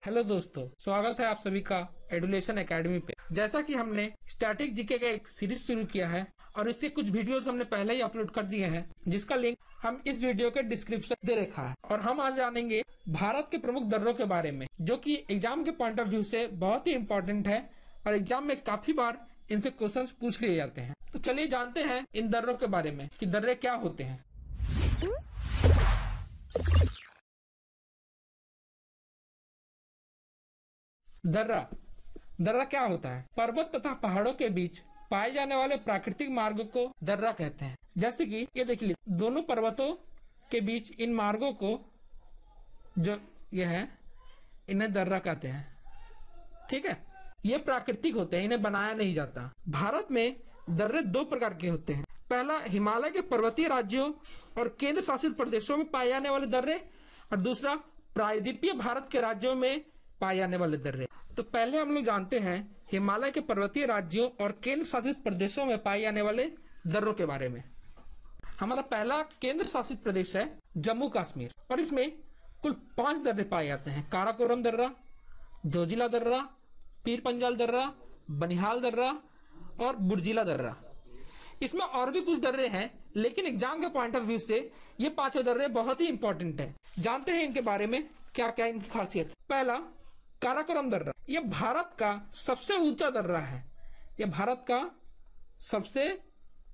Hello दोस्तों, स्वागत है आप सभी का एडुलेशन एकेडमी पे। जैसा कि हमने स्टैटिक जीके का एक सीरीज शुरू किया है और इससे कुछ वीडियोस हमने पहले ही अपलोड कर दिए हैं, जिसका लिंक हम इस वीडियो के डिस्क्रिप्शन दे रखा है। और हम आज जानेंगे भारत के प्रमुख दर्रों के बारे में, जो कि एग्जाम के पॉइंट ऑफ व्यू से बहुत ही इम्पोर्टेंट है और एग्जाम में काफी बार इनसे क्वेश्चन पूछ लिए जाते हैं। तो चलिए जानते हैं इन दर्रों के बारे में कि दर्रे क्या होते हैं। दर्रा दर्रा क्या होता है? पर्वत तथा पहाड़ों के बीच पाए जाने वाले प्राकृतिक मार्गों को दर्रा कहते हैं। जैसे कि ये देखिए, दोनों पर्वतों के बीच इन मार्गों को जो ये है, इन्हें दर्रा कहते हैं। ठीक है, ये प्राकृतिक होते हैं, इन्हें बनाया नहीं जाता। भारत में दर्रे दो प्रकार के होते हैं। पहला, हिमालय के पर्वतीय राज्यों और केंद्र शासित प्रदेशों में पाए जाने वाले दर्रे, और दूसरा प्रायद्वीपीय भारत के राज्यों में पाए जाने वाले दर्रे। तो पहले हम लोग जानते हैं हिमालय के पर्वतीय राज्यों और केंद्र शासित प्रदेशों में पाए जाने वाले दर्रों के बारे में। हमारा पहला केंद्र शासित प्रदेश है जम्मू कश्मीर, और इसमें कुल 5 दर्रे पाए जाते हैं। काराकोरम दर्रा, जोजिला दर्रा, पीर पंजाल दर्रा, बनिहाल दर्रा और बुर्जिला दर्रा। इसमें और भी कुछ दर्रे हैं, लेकिन एग्जाम के पॉइंट ऑफ व्यू से ये 5 दर्रे बहुत ही इंपॉर्टेंट है। जानते हैं इनके बारे में क्या क्या इनकी खासियत। पहला, काराकोरम दर्रा। यह भारत का सबसे ऊंचा दर्रा है। यह भारत का सबसे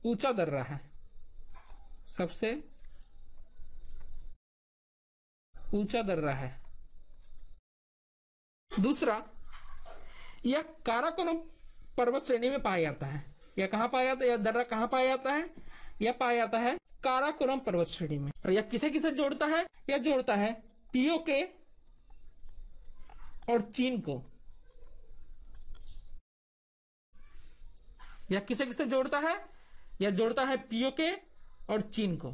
ऊंचा दर्रा है, सबसे ऊंचा दर्रा है। दूसरा, यह काराकोरम पर्वत श्रेणी में पाया जाता है। यह कहाँ पाया जाता है? यह दर्रा कहाँ पाया जाता है? यह पाया जाता है काराकोरम पर्वत श्रेणी में। और यह किसे किसे जोड़ता है? यह जोड़ता है पीओके और चीन को। यह किसे किसे जोड़ता है? यह जोड़ता है पीओके और चीन को।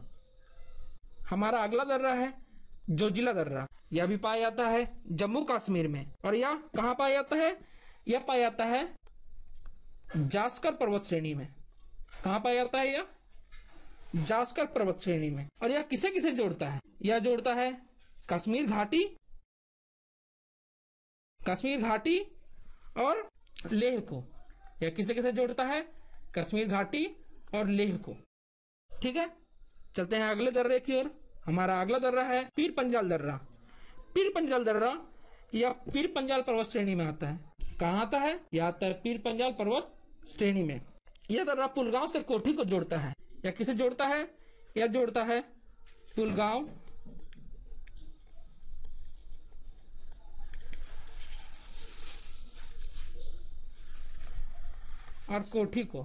हमारा अगला दर्रा है जोजिला दर्रा। यह भी पाया जाता है जम्मू कश्मीर में। और यह कहां पाया जाता है? यह पाया जाता है जास्कर पर्वत श्रेणी में। कहां पाया जाता है? यह जास्कर पर्वत श्रेणी में। और यह किसे किसे जोड़ता है? यह जोड़ता है कश्मीर घाटी, कश्मीर घाटी और लेह को। यह किसे किसे जोड़ता है? कश्मीर घाटी और लेह को। ठीक है, चलते हैं अगले दर्रे की ओर। हमारा अगला दर्रा है पीर पंजाल दर्रा। पीर पंजाल दर्रा यह पीर पंजाल पर्वत श्रेणी में आता है। कहाँ आता है? यह आता है पीर पंजाल पर्वत श्रेणी में। यह दर्रा पुलगांव से कोठी को जोड़ता है। यह किसे जोड़ता है? यह जोड़ता है पुलगांव और कोठी को।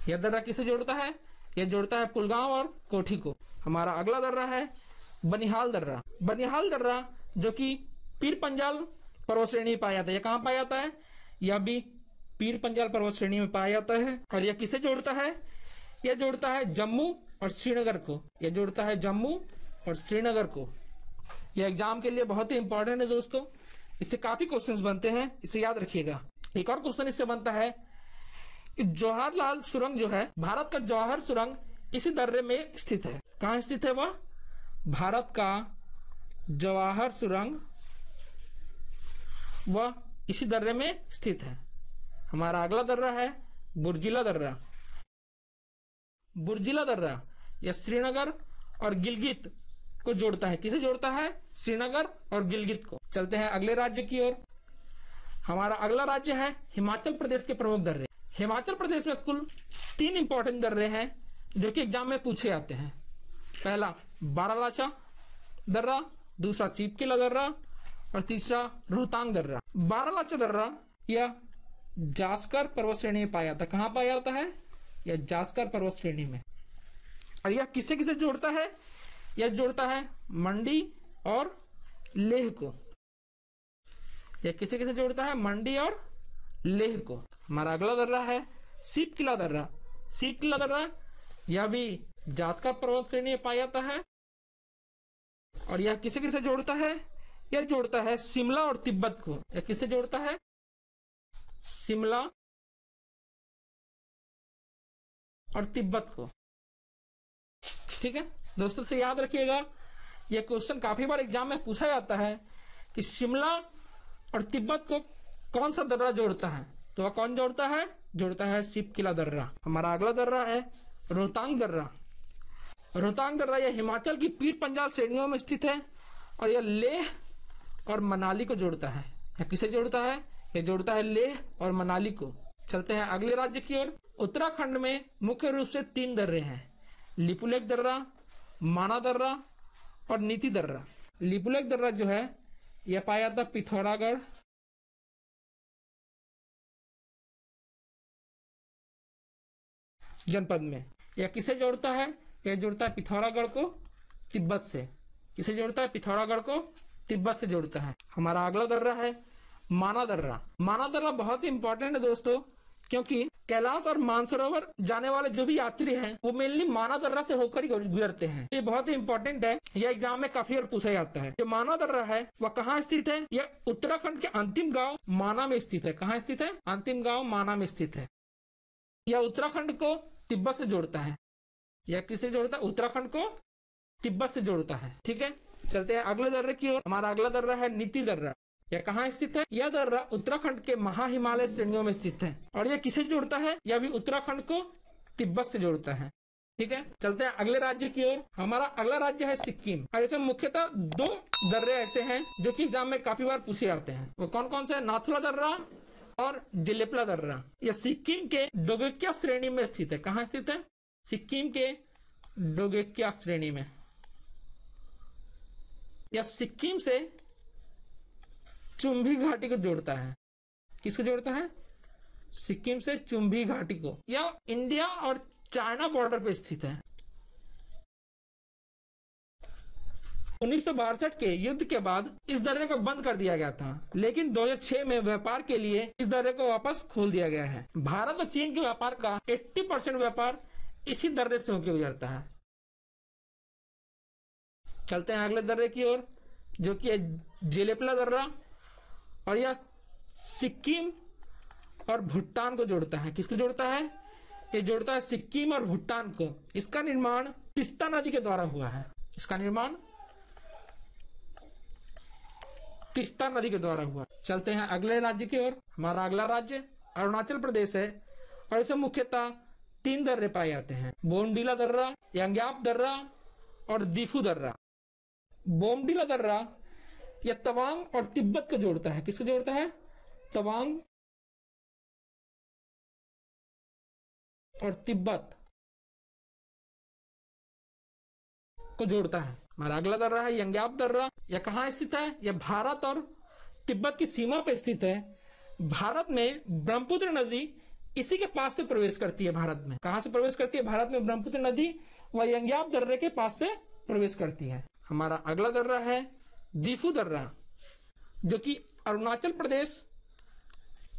यह दर्रा किसे जोड़ता है? यह जोड़ता है पुलगांव और कोठी को। हमारा अगला दर्रा है बनिहाल दर्रा। बनिहाल दर्रा जो कि पीर पंजाल पर्वत श्रेणी में पाया जाता है। यह कहाँ पाया जाता है? यह भी पीर पंजाल पर्वत श्रेणी में पाया जाता है। और यह किसे जोड़ता है? यह जोड़ता है जम्मू और श्रीनगर को। यह जोड़ता है जम्मू और श्रीनगर को। यह एग्जाम के लिए बहुत ही इंपॉर्टेंट है दोस्तों, इससे काफी क्वेश्चंस बनते हैं, इसे याद रखिएगा। एक और क्वेश्चन इससे बनता है कि जवाहरलाल सुरंग जो है, भारत का जवाहर सुरंग इसी दर्रे में स्थित है। कहाँ स्थित है वह? भारत का जवाहर सुरंग वह इसी दर्रे में स्थित है। हमारा अगला दर्रा है बुर्जिला दर्रा। बुर्जिला दर्रा यह श्रीनगर और गिलगित को जोड़ता है। किसे जोड़ता है? श्रीनगर और गिलगित को। चलते हैं अगले राज्य की ओर। हमारा अगला राज्य है हिमाचल प्रदेश के प्रमुख दर्रे। हिमाचल प्रदेश में कुल 3 इंपॉर्टेंट दर्रे हैं जो कि एग्जाम में पूछे जाते हैं। पहला बारालाचा दर्रा, दूसरा सीप किला दर्रा और तीसरा रोहतांग दर्रा। बारालाचा दर्रा यह जास्कर पर्वत श्रेणी में पाया जाता है। कहाँ पाया जाता है? यह जास्कर पर्वत श्रेणी में। और यह किसे किसे जोड़ता है? यह जोड़ता है मंडी और लेह को। यह किसे किसे जोड़ता है? मंडी और लेह को। हमारा अगला दर्रा है सीप किला दर्रा। सीप किला दर्रा यह भी जास्कर पर्वत श्रेणी में पाया जाता है। और यह किसे किसे जोड़ता है? यह जोड़ता है शिमला और तिब्बत को। यह किसे जोड़ता है? शिमला और तिब्बत को। ठीक है दोस्तों, से याद रखिएगा यह क्वेश्चन काफी बार एग्जाम में पूछा जाता है कि शिमला और तिब्बत को कौन सा दर्रा जोड़ता है, तो वह कौन जोड़ता है शिपकिला दर्रा। हमारा अगला दर्रा है रोहतांग दर्रा। रोहतांग दर्रा यह हिमाचल की पीर पंजाल श्रेणियों में स्थित है और यह लेह और मनाली को जोड़ता है। यह किसे जोड़ता है? यह जोड़ता है लेह और मनाली को। चलते हैं अगले राज्य की ओर। उत्तराखंड में मुख्य रूप से 3 दर्रे हैं, लिपुलेख दर्रा, माना दर्रा और नीति दर्रा। लिपुलेख दर्रा जो है यह पाया जाता पिथौरागढ़ जनपद में। यह किसे जोड़ता है? यह जोड़ता है पिथौरागढ़ को तिब्बत से। किसे जोड़ता है? पिथौरागढ़ को तिब्बत से जोड़ता है। हमारा अगला दर्रा है माना दर्रा। माना दर्रा बहुत ही इंपॉर्टेंट है दोस्तों, क्योंकि कैलाश और मानसरोवर जाने वाले जो भी यात्री हैं वो मेनली माना दर्रा से होकर ही गुजरते हैं। ये बहुत ही इंपॉर्टेंट है, यह एग्जाम में काफी बार पूछा जाता है। जो माना दर्रा है वह कहाँ स्थित है? यह उत्तराखंड के अंतिम गांव माना में स्थित है। कहाँ स्थित है? अंतिम गांव माना में स्थित है। यह उत्तराखंड को तिब्बत से जोड़ता है। यह किसे जोड़ता है? उत्तराखंड को तिब्बत से जोड़ता है। ठीक है, चलते हैं अगले दर्रे की ओर। हमारा अगला दर्रा है नीति दर्रा। यह कहाँ स्थित है? यह दर्रा उत्तराखंड के महा हिमालय श्रेणियों में स्थित है और यह किसे जोड़ता है? यह भी उत्तराखंड को तिब्बत से जोड़ता है। ठीक है, चलते हैं अगले राज्य की ओर। हमारा अगला राज्य है सिक्किम। और इसमें मुख्यतः 2 दर्रे ऐसे हैं जो कि एग्जाम में काफी बार पूछे जाते हैं। वो कौन कौन से? नाथुला दर्रा और जेलेपला दर्रा। यह सिक्किम के डोगेक्या श्रेणी में स्थित है। कहाँ स्थित है? सिक्किम के डोगेक्या श्रेणी में। यह सिक्किम से चुम्भी घाटी को जोड़ता है। किसको जोड़ता है? सिक्किम से चुम्भी घाटी को। यह इंडिया और चाइना बॉर्डर पर स्थित है। 1962 के युद्ध के बाद इस दर्रे को बंद कर दिया गया था, लेकिन 2006 में व्यापार के लिए इस दर्रे को वापस खोल दिया गया है। भारत और चीन के व्यापार का 80% व्यापार इसी दर्रे से होकर गुजरता है। चलते हैं अगले दर्रे की ओर, जो कि है जेलेपला दर्रा और यह सिक्किम और भूटान को जोड़ता है। किसको जोड़ता है? ये जोड़ता है सिक्किम और भूटान को। इसका निर्माण तीस्ता नदी के द्वारा हुआ है। इसका निर्माण तीस्ता नदी के द्वारा हुआ। चलते हैं अगले राज्य की ओर। हमारा अगला राज्य अरुणाचल प्रदेश है और इसे मुख्यतः 3 दर्रे पाए जाते हैं, बोमडिला दर्रा, यांग्याप दर्रा और दीफू दर्रा। बोमडिला दर्रा यह तवांग और तिब्बत को जोड़ता है। किसको जोड़ता है? तवांग और तिब्बत को जोड़ता है। हमारा अगला दर्रा है यांग्याप दर्रा। यह कहाँ स्थित है? यह भारत और तिब्बत की सीमा पर स्थित है। भारत में ब्रह्मपुत्र नदी इसी के पास से प्रवेश करती है। भारत में कहाँ से प्रवेश करती है? भारत में ब्रह्मपुत्र नदी वह यांग्याप दर्रे के पास से प्रवेश करती है। हमारा अगला दर्रा है दीफू दर्रा, जो कि अरुणाचल प्रदेश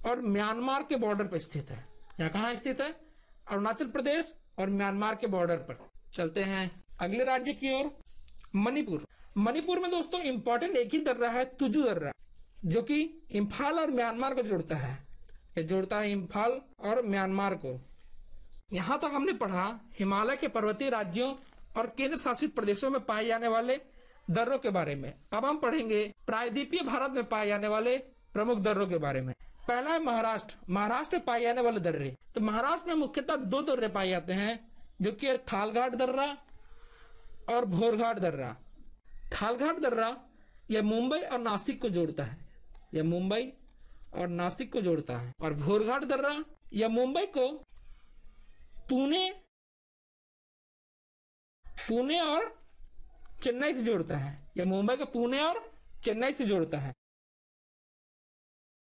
और म्यांमार के बॉर्डर पर स्थित है। यह कहाँ स्थित है? अरुणाचल प्रदेश और म्यांमार के बॉर्डर पर। चलते हैं अगले राज्य की ओर, मणिपुर। मणिपुर में दोस्तों इंपॉर्टेंट एक ही दर्रा है, तुजू दर्रा, जो कि इम्फाल और म्यांमार को जोड़ता है। ये जोड़ता है इम्फाल और म्यांमार को। यहाँ तक हमने पढ़ा हिमालय के पर्वतीय राज्यों और केंद्र शासित प्रदेशों में पाए जाने वाले दर्रों के बारे में। अब हम पढ़ेंगे प्रायद्वीपीय भारत में पाए जाने वाले प्रमुख दर्रों के बारे में। पहला है महाराष्ट्र। महाराष्ट्र में पाए जाने वाले दर्रे, तो महाराष्ट्र में मुख्यतः 2 दर्रे पाए जाते हैं, जो कि थालघाट दर्रा और भोरघाट दर्रा। थालघाट दर्रा यह मुंबई और नासिक को जोड़ता है। यह मुंबई और नासिक को जोड़ता है। और भोरघाट दर्रा यह मुंबई को पुणे और चेन्नई से जोड़ता है। यह मुंबई को पुणे और चेन्नई से जोड़ता है।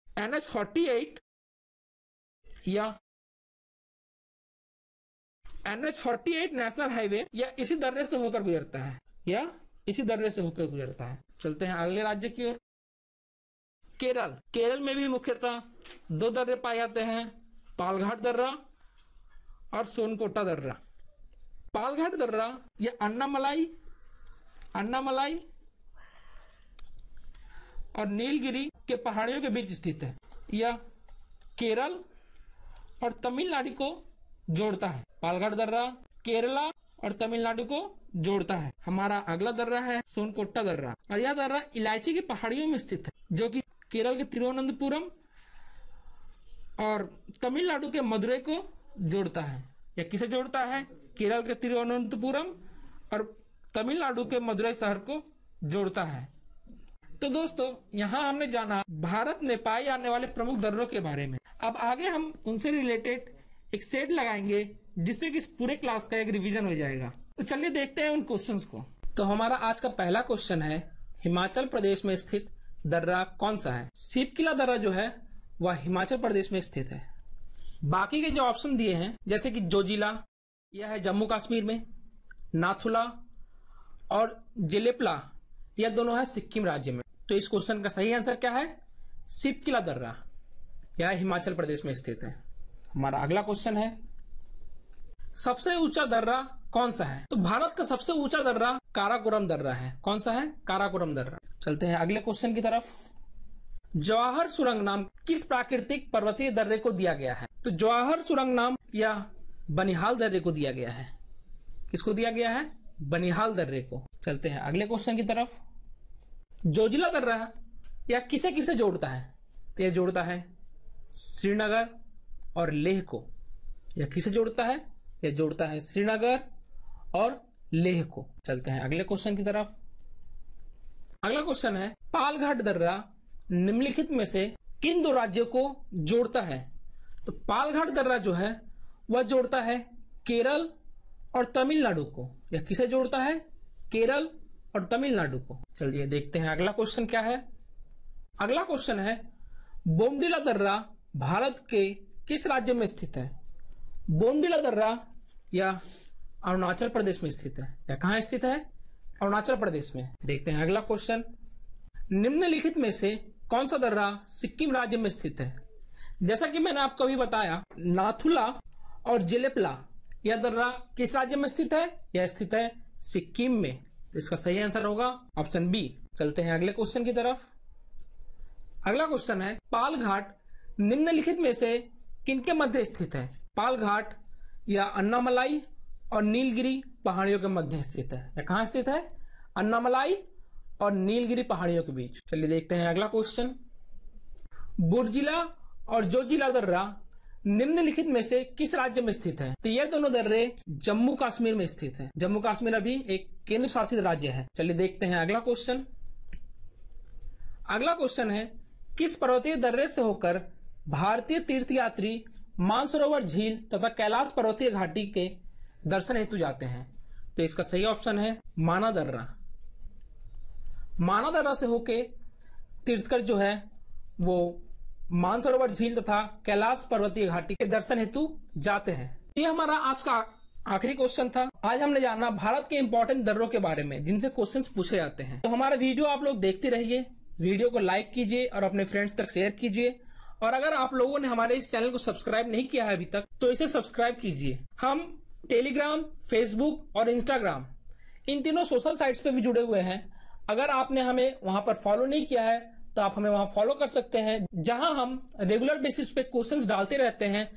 NH-48 या NH-48 नेशनल हाईवे यह इसी दर्रे से होकर गुजरता है। यह इसी दर्रे से होकर गुजरता है। चलते हैं अगले राज्य की ओर, केरल। केरल में भी मुख्यतः 2 दर्रे पाए जाते हैं, पालघाट दर्रा और सोनकोटा दर्रा। पालघाट दर्रा यह अन्नामलाई और नीलगिरी के पहाड़ियों के बीच स्थित है। यह केरल और तमिलनाडु को जोड़ता है। पालघाट दर्रा केरला और तमिलनाडु को जोड़ता है। हमारा अगला दर्रा है सोनकोट्टा दर्रा, और यह दर्रा इलायची की पहाड़ियों में स्थित है, जो कि केरल के तिरुवनंतपुरम और तमिलनाडु के मदुरई को जोड़ता है। यह किसे जोड़ता है? केरल के तिरुवनंतपुरम और तमिलनाडु के मदुरई शहर को जोड़ता है। तो दोस्तों, यहाँ हमने जाना भारत में पाए जाने वाले प्रमुख दर्रों के बारे में। अब आगे हम उनसे रिलेटेड एक सेट लगाएंगे, जिससे कि इस पूरे क्लास का एक रिवीजन हो जाएगा। तो चलिए देखते हैं उन क्वेश्चंस को। तो हमारा आज का पहला क्वेश्चन है, हिमाचल प्रदेश में स्थित दर्रा कौन सा है? शिवकिला दर्रा जो है वह हिमाचल प्रदेश में स्थित है। बाकी के जो ऑप्शन दिए हैं, जैसे कि जोजिला, यह है जम्मू कश्मीर में, नाथुला और जिलेपला, यह दोनों है सिक्किम राज्य में। तो इस क्वेश्चन का सही आंसर क्या है? शिवकिला दर्रा, यह हिमाचल प्रदेश में स्थित है। हमारा अगला क्वेश्चन है, सबसे ऊंचा दर्रा कौन सा है? तो भारत का सबसे ऊंचा दर्रा काराकोरम दर्रा है। कौन सा है? काराकोरम दर्रा। चलते हैं अगले क्वेश्चन की तरफ। जवाहर सुरंग नाम किस प्राकृतिक पर्वतीय दर्रे को दिया गया है? तो जवाहर सुरंग नाम या बनिहाल दर्रे को दिया गया है। किसको दिया गया है? बनिहाल दर्रे को। चलते हैं अगले क्वेश्चन की तरफ। जोजिला दर्रा या किसे किसे जोड़ता है? तो यह जोड़ता है श्रीनगर और लेह को। यह किसे जोड़ता है? यह जोड़ता है श्रीनगर और लेह को। चलते हैं अगले क्वेश्चन की तरफ। अगला क्वेश्चन है, पालघाट दर्रा निम्नलिखित में से किन दो राज्यों को जोड़ता है? तो पालघाट दर्रा जो है वह जोड़ता है केरल और तमिलनाडु को। यह किसे जोड़ता है? केरल और तमिलनाडु को। चलिए देखते हैं अगला क्वेश्चन क्या है। अगला क्वेश्चन है, बोमडिला दर्रा भारत के किस राज्य में स्थित है? बोमडिला दर्रा या अरुणाचल प्रदेश में स्थित है। या कहाँ स्थित है? अरुणाचल प्रदेश में। देखते हैं अगला क्वेश्चन, निम्नलिखित में से कौन सा दर्रा सिक्किम राज्य में स्थित है? जैसा कि मैंने आपको अभी बताया, नाथुला और जिलेपला, यह दर्रा किस राज्य में स्थित है? यह स्थित है सिक्किम में। तो इसका सही आंसर होगा ऑप्शन बी। चलते हैं अगले क्वेश्चन की तरफ। अगला क्वेश्चन है, पालघाट निम्नलिखित में से किनके मध्य स्थित है? पालघाट या अन्नामलाई और नीलगिरी पहाड़ियों के मध्य स्थित है। या कहाँ स्थित है? अन्नामलाई और नीलगिरी पहाड़ियों के बीच। चलिए देखते हैं अगला क्वेश्चन, बुर्जिला और जोजिला दर्रा निम्नलिखित में से किस राज्य में स्थित है? तो ये दोनों दर्रे जम्मू कश्मीर में स्थित है। जम्मू कश्मीर अभी एक केंद्र शासित राज्य है। चलिए देखते हैं अगला क्वेश्चन। अगला क्वेश्चन है, किस पर्वतीय दर्रे से होकर भारतीय तीर्थयात्री मानसरोवर झील तथा कैलाश पर्वतीय घाटी के दर्शन हेतु जाते हैं? तो इसका सही ऑप्शन है माना दर्रा। माना दर्रा से होके तीर्थकर जो है वो मानसरोवर झील तथा कैलाश पर्वतीय घाटी के दर्शन हेतु जाते हैं। ये हमारा आज का आखिरी क्वेश्चन था। आज हमने जाना भारत के इंपॉर्टेंट दर्रों के बारे में, जिनसे क्वेश्चंस पूछे जाते हैं। तो हमारा वीडियो आप लोग देखते रहिए, वीडियो को लाइक कीजिए और अपने फ्रेंड्स तक शेयर कीजिए। और अगर आप लोगों ने हमारे इस चैनल को सब्सक्राइब नहीं किया है अभी तक, तो इसे सब्सक्राइब कीजिए। हम टेलीग्राम, फेसबुक और इंस्टाग्राम, इन तीनों सोशल साइट्स पे भी जुड़े हुए हैं। अगर आपने हमें वहां पर फॉलो नहीं किया है तो आप हमें वहां फॉलो कर सकते हैं, जहां हम रेगुलर बेसिस पे क्वेश्चंस डालते रहते हैं